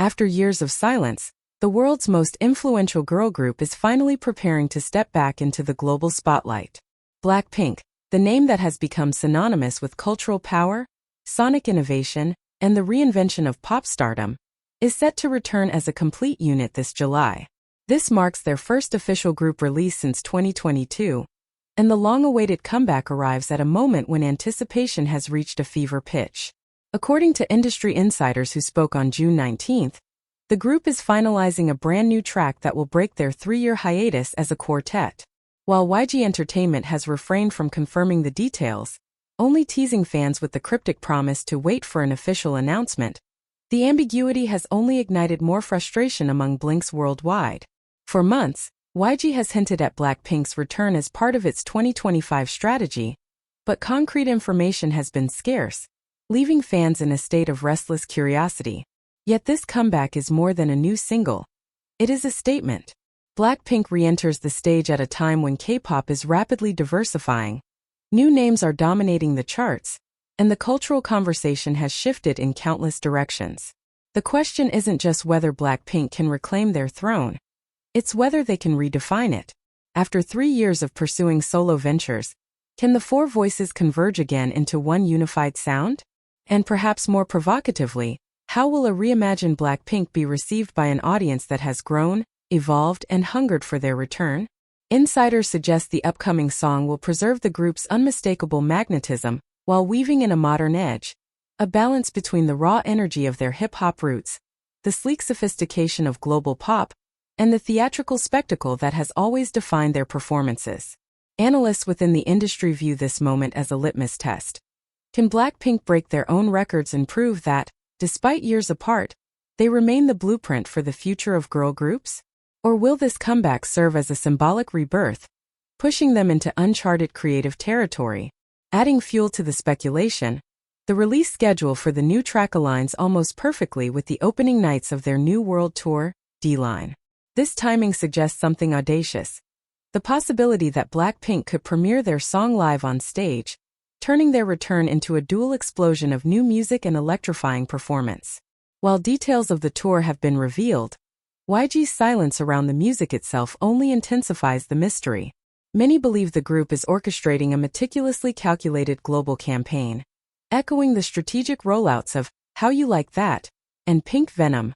After years of silence, the world's most influential girl group is finally preparing to step back into the global spotlight. BLACKPINK, the name that has become synonymous with cultural power, sonic innovation, and the reinvention of pop stardom, is set to return as a complete unit this July. This marks their first official group release since 2022, and the long-awaited comeback arrives at a moment when anticipation has reached a fever pitch. According to industry insiders who spoke on June 19, the group is finalizing a brand new track that will break their 3-year hiatus as a quartet. While YG Entertainment has refrained from confirming the details, only teasing fans with the cryptic promise to wait for an official announcement, the ambiguity has only ignited more frustration among Blinks worldwide. For months, YG has hinted at BLACKPINK's return as part of its 2025 strategy, but concrete information has been scarce, leaving fans in a state of restless curiosity. Yet this comeback is more than a new single. It is a statement. BLACKPINK re-enters the stage at a time when K-pop is rapidly diversifying. New names are dominating the charts, and the cultural conversation has shifted in countless directions. The question isn't just whether BLACKPINK can reclaim their throne, it's whether they can redefine it. After 3 years of pursuing solo ventures, can the four voices converge again into one unified sound? And perhaps more provocatively, how will a reimagined BLACKPINK be received by an audience that has grown, evolved, and hungered for their return? Insiders suggest the upcoming song will preserve the group's unmistakable magnetism while weaving in a modern edge, a balance between the raw energy of their hip-hop roots, the sleek sophistication of global pop, and the theatrical spectacle that has always defined their performances. Analysts within the industry view this moment as a litmus test. Can BLACKPINK break their own records and prove that, despite years apart, they remain the blueprint for the future of girl groups? Or will this comeback serve as a symbolic rebirth, pushing them into uncharted creative territory? Adding fuel to the speculation, the release schedule for the new track aligns almost perfectly with the opening nights of their new world tour, D-Line. This timing suggests something audacious, the possibility that BLACKPINK could premiere their song live on stage, turning their return into a dual explosion of new music and electrifying performance. While details of the tour have been revealed, YG's silence around the music itself only intensifies the mystery. Many believe the group is orchestrating a meticulously calculated global campaign, echoing the strategic rollouts of How You Like That and Pink Venom,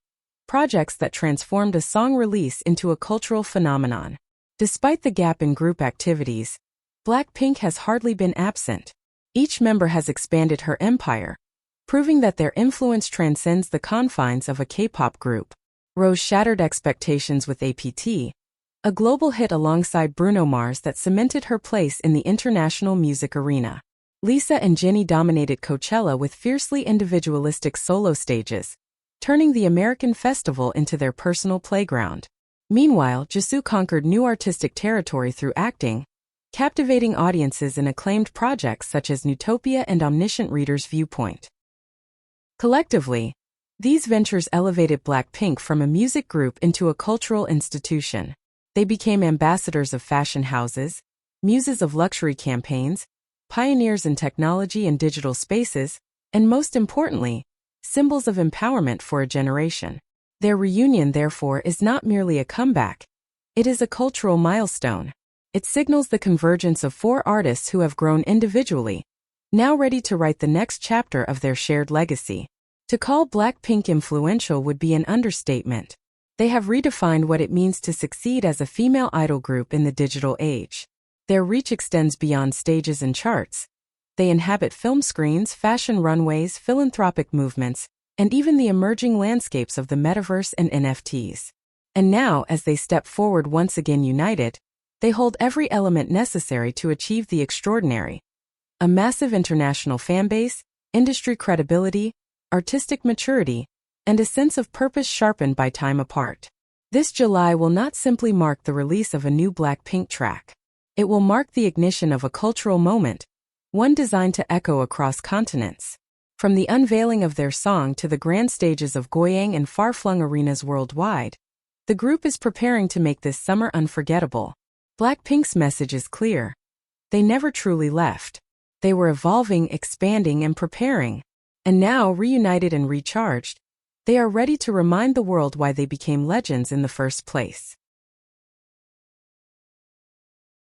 projects that transformed a song release into a cultural phenomenon. Despite the gap in group activities, BLACKPINK has hardly been absent. Each member has expanded her empire, proving that their influence transcends the confines of a K-pop group. Rose shattered expectations with APT, a global hit alongside Bruno Mars that cemented her place in the international music arena. Lisa and Jennie dominated Coachella with fiercely individualistic solo stages, turning the American festival into their personal playground. Meanwhile, Jisoo conquered new artistic territory through acting, captivating audiences in acclaimed projects such as Newtopia and Omniscient Reader's Viewpoint. Collectively, these ventures elevated BLACKPINK from a music group into a cultural institution. They became ambassadors of fashion houses, muses of luxury campaigns, pioneers in technology and digital spaces, and most importantly, symbols of empowerment for a generation. Their reunion, therefore, is not merely a comeback. It is a cultural milestone. It signals the convergence of four artists who have grown individually, now ready to write the next chapter of their shared legacy. To call BLACKPINK influential would be an understatement. They have redefined what it means to succeed as a female idol group in the digital age. Their reach extends beyond stages and charts. They inhabit film screens, fashion runways, philanthropic movements, and even the emerging landscapes of the metaverse and NFTs. And now, as they step forward once again united, they hold every element necessary to achieve the extraordinary. A massive international fanbase, industry credibility, artistic maturity, and a sense of purpose sharpened by time apart. This July will not simply mark the release of a new BLACKPINK track. It will mark the ignition of a cultural moment, one designed to echo across continents. From the unveiling of their song to the grand stages of Goyang and far-flung arenas worldwide, the group is preparing to make this summer unforgettable. BLACKPINK's message is clear. They never truly left. They were evolving, expanding, and preparing. And now, reunited and recharged, They are ready to remind the world why they became legends in the first place.